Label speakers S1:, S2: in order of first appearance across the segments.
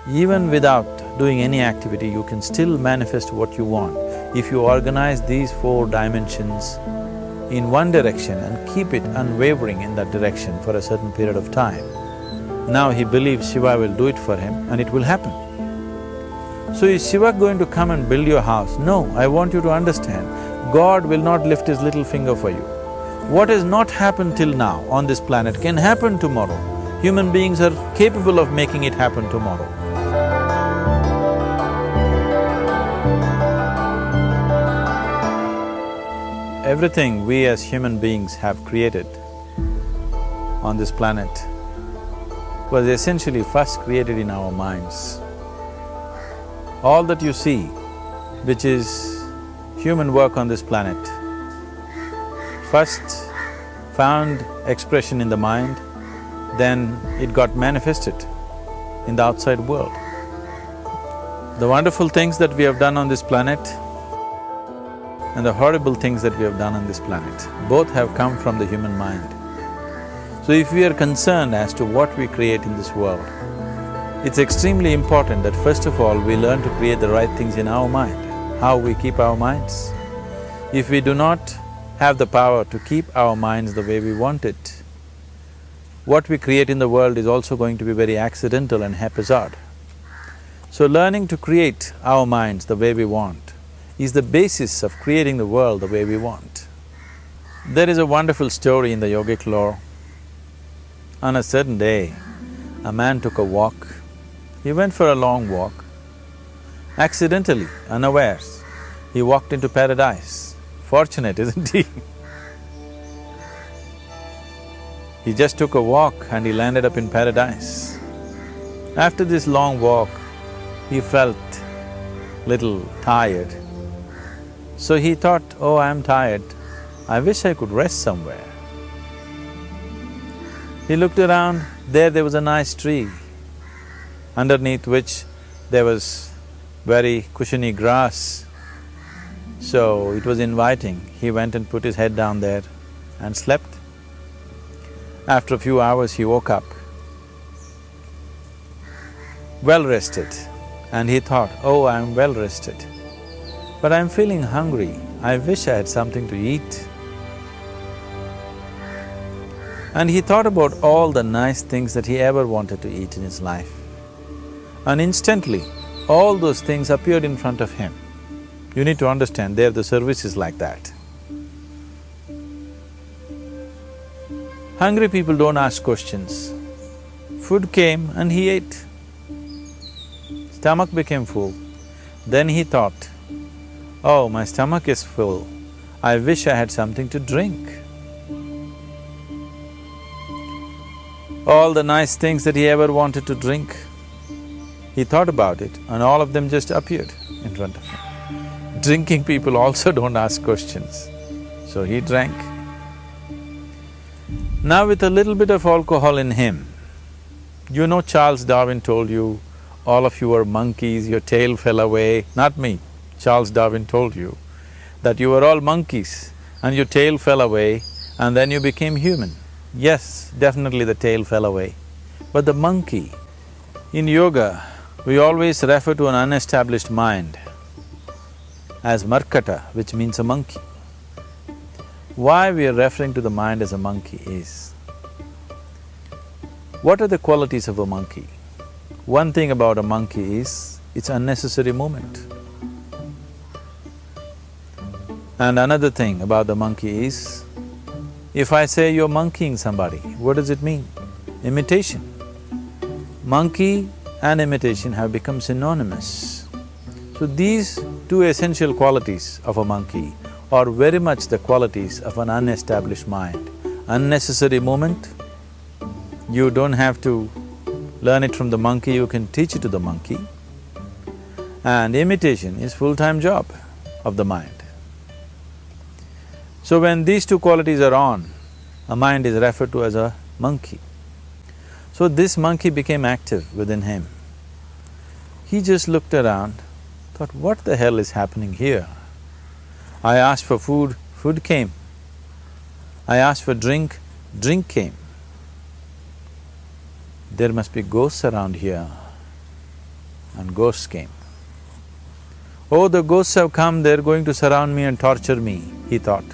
S1: Even without doing any activity, you can still manifest what you want if you organize these 4 dimensions in one direction and keep it unwavering in that direction for a certain period of time. Now he believes Shiva will do it for him and it will happen. So is Shiva going to come and build your house? No, I want you to understand, God will not lift his little finger for you. What has not happened till now on this planet can happen tomorrow. Human beings are capable of making it happen tomorrow. Everything we as human beings have created on this planet was essentially first created in our minds. All that you see, which is human work on this planet, first found expression in the mind, then it got manifested in the outside world. The wonderful things that we have done on this planet and the horrible things that we have done on this planet, both have come from the human mind. So if we are concerned as to what we create in this world, it's extremely important that first of all we learn to create the right things in our mind, how we keep our minds. If we do not have the power to keep our minds the way we want it, what we create in the world is also going to be very accidental and haphazard. So learning to create our minds the way we want is the basis of creating the world the way we want. There is a wonderful story in the yogic lore. On a certain day, a man took a walk. He went for a long walk. Accidentally, unawares, he walked into paradise. Fortunate, isn't he? He just took a walk and he landed up in paradise. After this long walk, he felt little tired. So he thought, oh, I'm tired, I wish I could rest somewhere. He looked around, there was a nice tree, underneath which there was very cushiony grass. So it was inviting. He went and put his head down there and slept. After a few hours, he woke up, well rested, and he thought, oh, I'm well rested, but I'm feeling hungry, I wish I had something to eat. And he thought about all the nice things that he ever wanted to eat in his life. And instantly, all those things appeared in front of him. You need to understand, there the service is like that. Hungry people don't ask questions. Food came and he ate. Stomach became full. Then he thought, oh, my stomach is full, I wish I had something to drink. All the nice things that he ever wanted to drink, he thought about it and all of them just appeared in front of him. Drinking people also don't ask questions, so he drank. Now with a little bit of alcohol in him, you know Charles Darwin told you, all of you are monkeys, your tail fell away. Not me, Charles Darwin told you that you were all monkeys and your tail fell away and then you became human. Yes, definitely the tail fell away. But the monkey, in yoga, we always refer to an unestablished mind as markata, which means a monkey. Why we are referring to the mind as a monkey is, what are the qualities of a monkey? One thing about a monkey is, it's unnecessary movement. And another thing about the monkey is, if I say you're monkeying somebody, what does it mean? Imitation. Monkey and imitation have become synonymous. So these two essential qualities of a monkey are very much the qualities of an unestablished mind. Unnecessary movement, you don't have to learn it from the monkey, you can teach it to the monkey. And imitation is full-time job of the mind. So when these two qualities are on, a mind is referred to as a monkey. So this monkey became active within him. He just looked around, thought, what the hell is happening here? I asked for food, food came. I asked for drink, drink came. There must be ghosts around here. and ghosts came. Oh, the ghosts have come, they're going to surround me and torture me, he thought.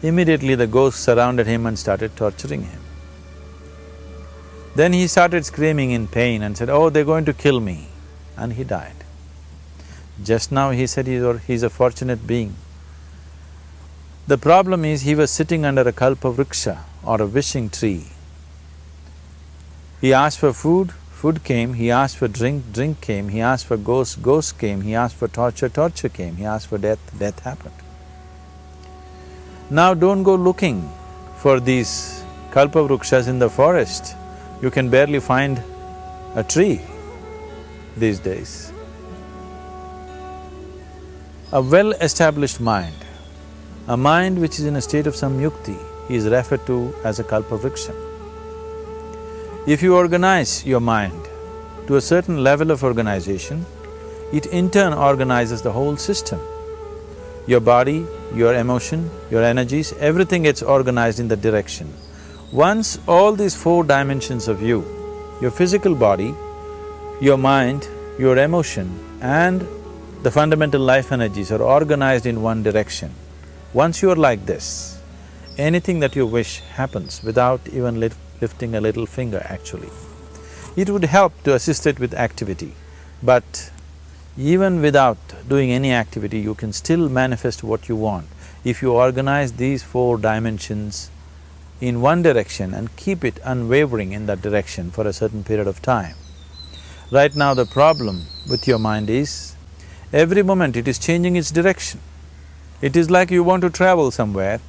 S1: Immediately the ghosts surrounded him and started torturing him. Then he started screaming in pain and said, oh, they're going to kill me, and he died. Just now he said he's a fortunate being. The problem is he was sitting under a kalpa vriksha or a wishing tree. He asked for food, food came, he asked for drink, drink came, he asked for ghost, ghost came, he asked for torture, torture came, he asked for death, death happened. Now don't go looking for these kalpa vrikshas in the forest. You can barely find a tree these days. A well-established mind, a mind which is in a state of samyukti, is referred to as a kalpa vriksha. If you organize your mind to a certain level of organization, it in turn organizes the whole system. Your body, your emotion, your energies, everything gets organized in that direction. Once all these four dimensions of you, your physical body, your mind, your emotion and the fundamental life energies are organized in one direction, once you are like this, anything that you wish happens without even lifting a little finger actually. It would help to assist it with activity, but even without doing any activity, you can still manifest what you want if you organize these four dimensions in one direction and keep it unwavering in that direction for a certain period of time. Right now the problem with your mind is, every moment it is changing its direction. It is like you want to travel somewhere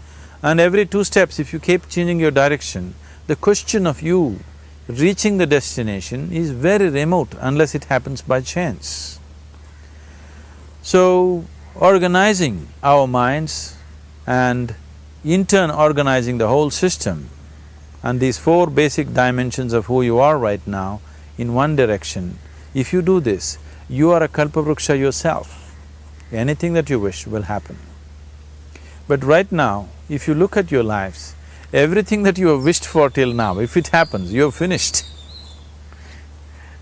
S1: and every 2 steps if you keep changing your direction, the question of you reaching the destination is very remote unless it happens by chance. So, organizing our minds and in turn organizing the whole system and these four basic dimensions of who you are right now in one direction, if you do this, you are a kalpavruksha yourself. Anything that you wish will happen. But right now, if you look at your lives, everything that you have wished for till now, if it happens, you have finished.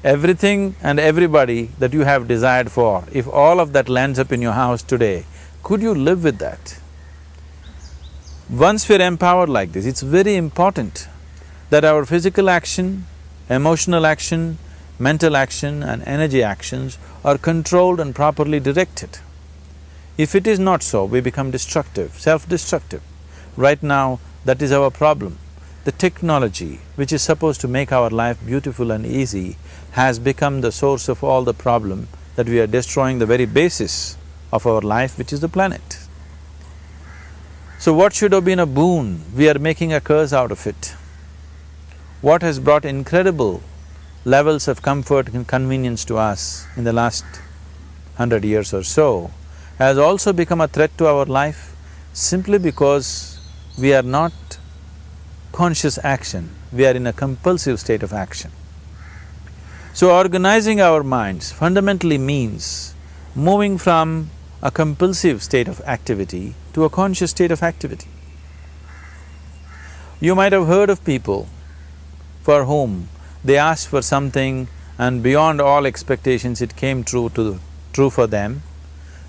S1: Everything and everybody that you have desired for, if all of that lands up in your house today, could you live with that? Once we're empowered like this, it's very important that our physical action, emotional action, mental action and energy actions are controlled and properly directed. If it is not so, we become destructive, self-destructive. Right now, that is our problem. The technology, which is supposed to make our life beautiful and easy, has become the source of all the problem that we are destroying the very basis of our life, which is the planet. So what should have been a boon, we are making a curse out of it. What has brought incredible levels of comfort and convenience to us in the last 100 years or so has also become a threat to our life simply because we are not conscious action, we are in a compulsive state of action. So organizing our minds fundamentally means moving from a compulsive state of activity to a conscious state of activity. You might have heard of people for whom they asked for something and beyond all expectations it came true for them.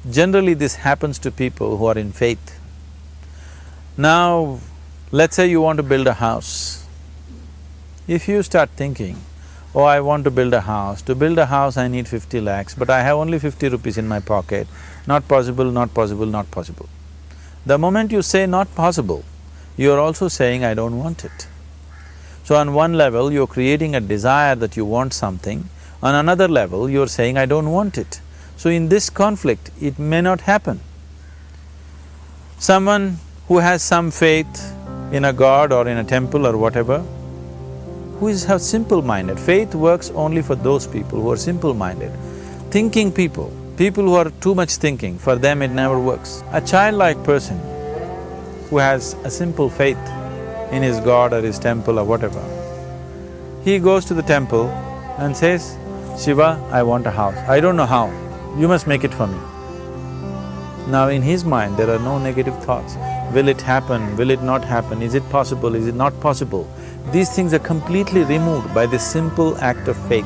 S1: Generally this happens to people who are in faith. Now, let's say you want to build a house. If you start thinking, oh, I want to build a house. To build a house I need 50 lakhs, but I have only 50 rupees in my pocket. Not possible, not possible, not possible. The moment you say not possible, you are also saying I don't want it. So on one level, you're creating a desire that you want something, on another level, you're saying I don't want it. So in this conflict, it may not happen. Someone who has some faith in a god or in a temple or whatever, who is simple-minded, faith works only for those people who are simple-minded. Thinking people, people who are too much thinking, for them it never works. A childlike person who has a simple faith in his god or his temple or whatever, he goes to the temple and says, Shiva, I want a house. I don't know how, you must make it for me. Now in his mind there are no negative thoughts. Will it happen? Will it not happen? Is it possible? Is it not possible? These things are completely removed by this simple act of faith.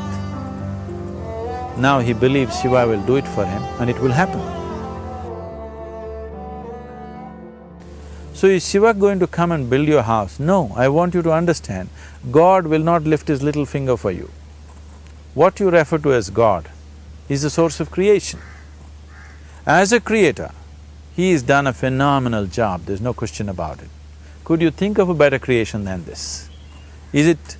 S1: Now he believes Shiva will do it for him and it will happen. So is Shiva going to come and build your house? No, I want you to understand, God will not lift his little finger for you. What you refer to as God is the source of creation. As a creator, he has done a phenomenal job, there's no question about it. Could you think of a better creation than this? Is it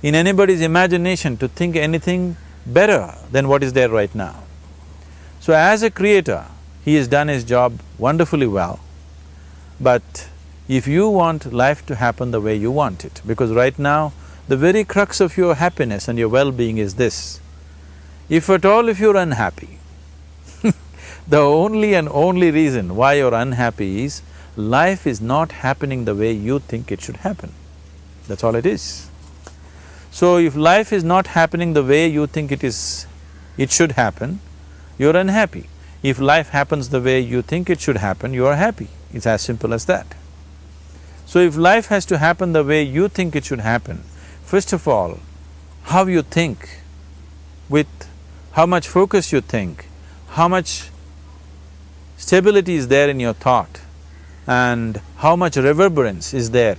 S1: in anybody's imagination to think anything better than what is there right now? So as a creator, he has done his job wonderfully well. But if you want life to happen the way you want it, because right now, the very crux of your happiness and your well-being is this. If at all if you're unhappy, the only and only reason why you're unhappy is life is not happening the way you think it should happen. That's all it is. So if life is not happening the way you think it should happen, you're unhappy. If life happens the way you think it should happen, you are happy. It's as simple as that. So if life has to happen the way you think it should happen, first of all, how you think, with how much focus you think, how much stability is there in your thought, and how much reverberance is there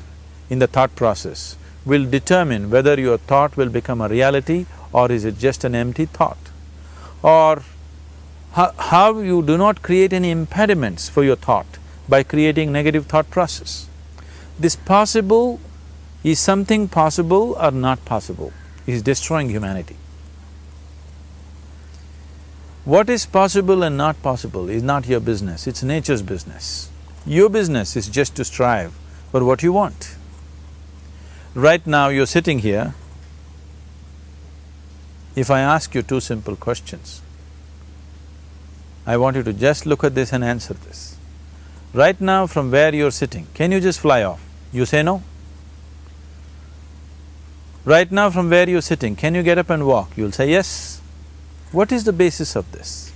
S1: in the thought process will determine whether your thought will become a reality or is it just an empty thought. Or how you do not create any impediments for your thought by creating negative thought process. This possible is something possible or not possible, is destroying humanity. What is possible and not possible is not your business, it's nature's business. Your business is just to strive for what you want. Right now you're sitting here, if I ask you two simple questions, I want you to just look at this and answer this. Right now from where you're sitting, can you just fly off? You say no. Right now from where you're sitting, can you get up and walk? You'll say yes. What is the basis of this?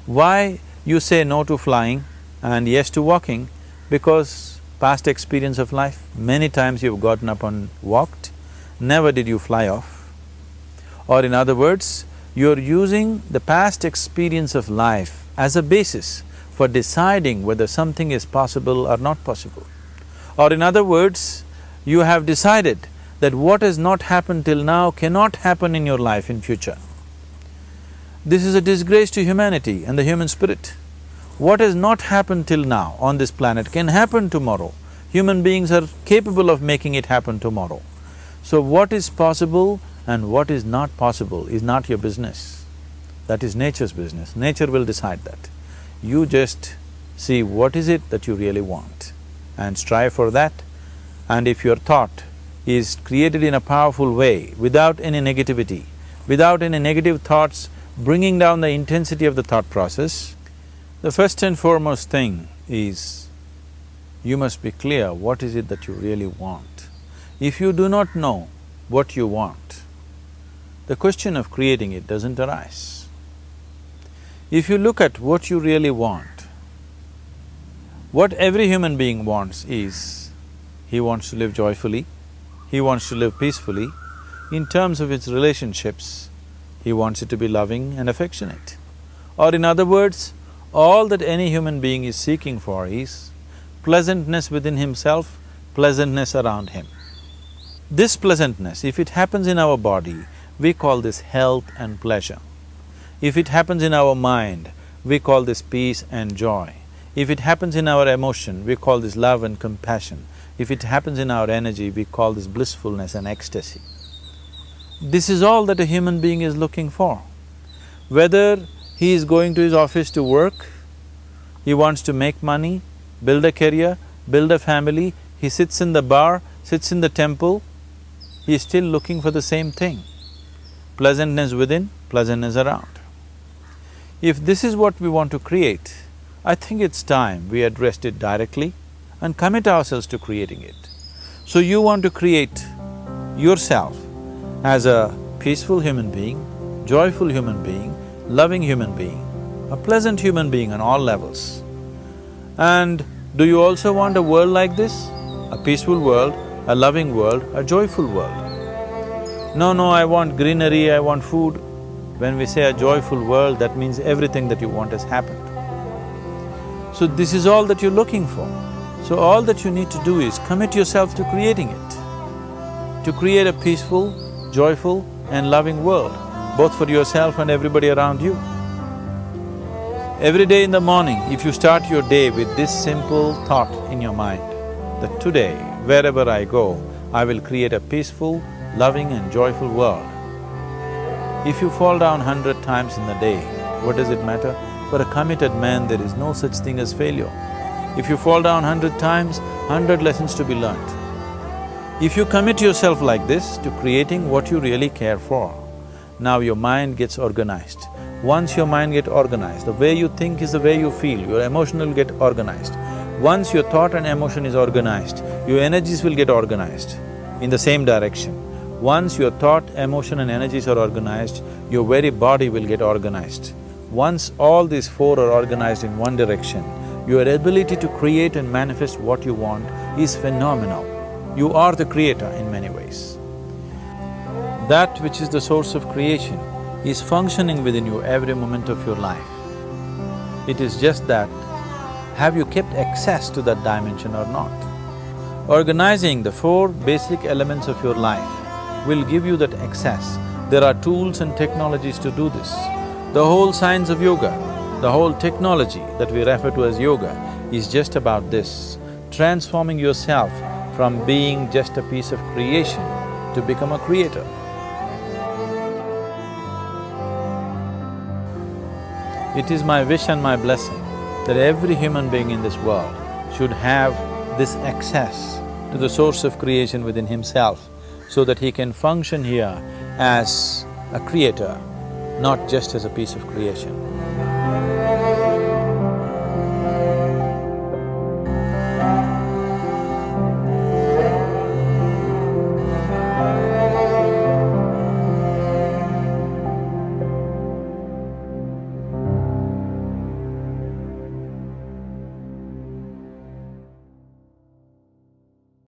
S1: Why you say no to flying and yes to walking? Because past experience of life, many times you've gotten up and walked, never did you fly off. Or in other words, you're using the past experience of life as a basis for deciding whether something is possible or not possible. Or in other words, you have decided that what has not happened till now cannot happen in your life in future. This is a disgrace to humanity and the human spirit. What has not happened till now on this planet can happen tomorrow. Human beings are capable of making it happen tomorrow. So what is possible and what is not possible is not your business. That is nature's business. Nature will decide that. You just see what is it that you really want and strive for that. And if your thought is created in a powerful way, without any negativity, without any negative thoughts bringing down the intensity of the thought process, the first and foremost thing is you must be clear what is it that you really want. If you do not know what you want, the question of creating it doesn't arise. If you look at what you really want, what every human being wants is, he wants to live joyfully, he wants to live peacefully. In terms of its relationships, he wants it to be loving and affectionate. Or in other words, all that any human being is seeking for is pleasantness within himself, pleasantness around him. This pleasantness, if it happens in our body, we call this health and pleasure. If it happens in our mind, we call this peace and joy. If it happens in our emotion, we call this love and compassion. If it happens in our energy, we call this blissfulness and ecstasy. This is all that a human being is looking for. Whether he is going to his office to work, he wants to make money, build a career, build a family, he sits in the bar, sits in the temple, he is still looking for the same thing. Pleasantness within, pleasantness around. If this is what we want to create, I think it's time we addressed it directly and commit ourselves to creating it. So you want to create yourself as a peaceful human being, joyful human being, loving human being, a pleasant human being on all levels. And do you also want a world like this? A peaceful world, a loving world, a joyful world? No, I want greenery, I want food. When we say a joyful world, that means everything that you want has happened. So this is all that you're looking for. So all that you need to do is commit yourself to creating it, to create a peaceful, joyful and loving world, both for yourself and everybody around you. Every day in the morning, if you start your day with this simple thought in your mind, that today, wherever I go, I will create a peaceful, loving and joyful world. If you fall down 100 times in the day, what does it matter? For a committed man, there is no such thing as failure. If you fall down 100 times, 100 lessons to be learnt. If you commit yourself like this to creating what you really care for, now your mind gets organized. Once your mind gets organized, the way you think is the way you feel, your emotion will get organized. Once your thought and emotion is organized, your energies will get organized in the same direction. Once your thought, emotion and energies are organized, your very body will get organized. Once all these four are organized in one direction, your ability to create and manifest what you want is phenomenal. You are the creator in many ways. That which is the source of creation is functioning within you every moment of your life. It is just that, have you kept access to that dimension or not? Organizing the four basic elements of your life will give you that access. There are tools and technologies to do this. The whole science of yoga, the whole technology that we refer to as yoga is just about this, transforming yourself from being just a piece of creation to become a creator. It is my wish and my blessing that every human being in this world should have this access to the source of creation within himself so that he can function here as a creator, not just as a piece of creation.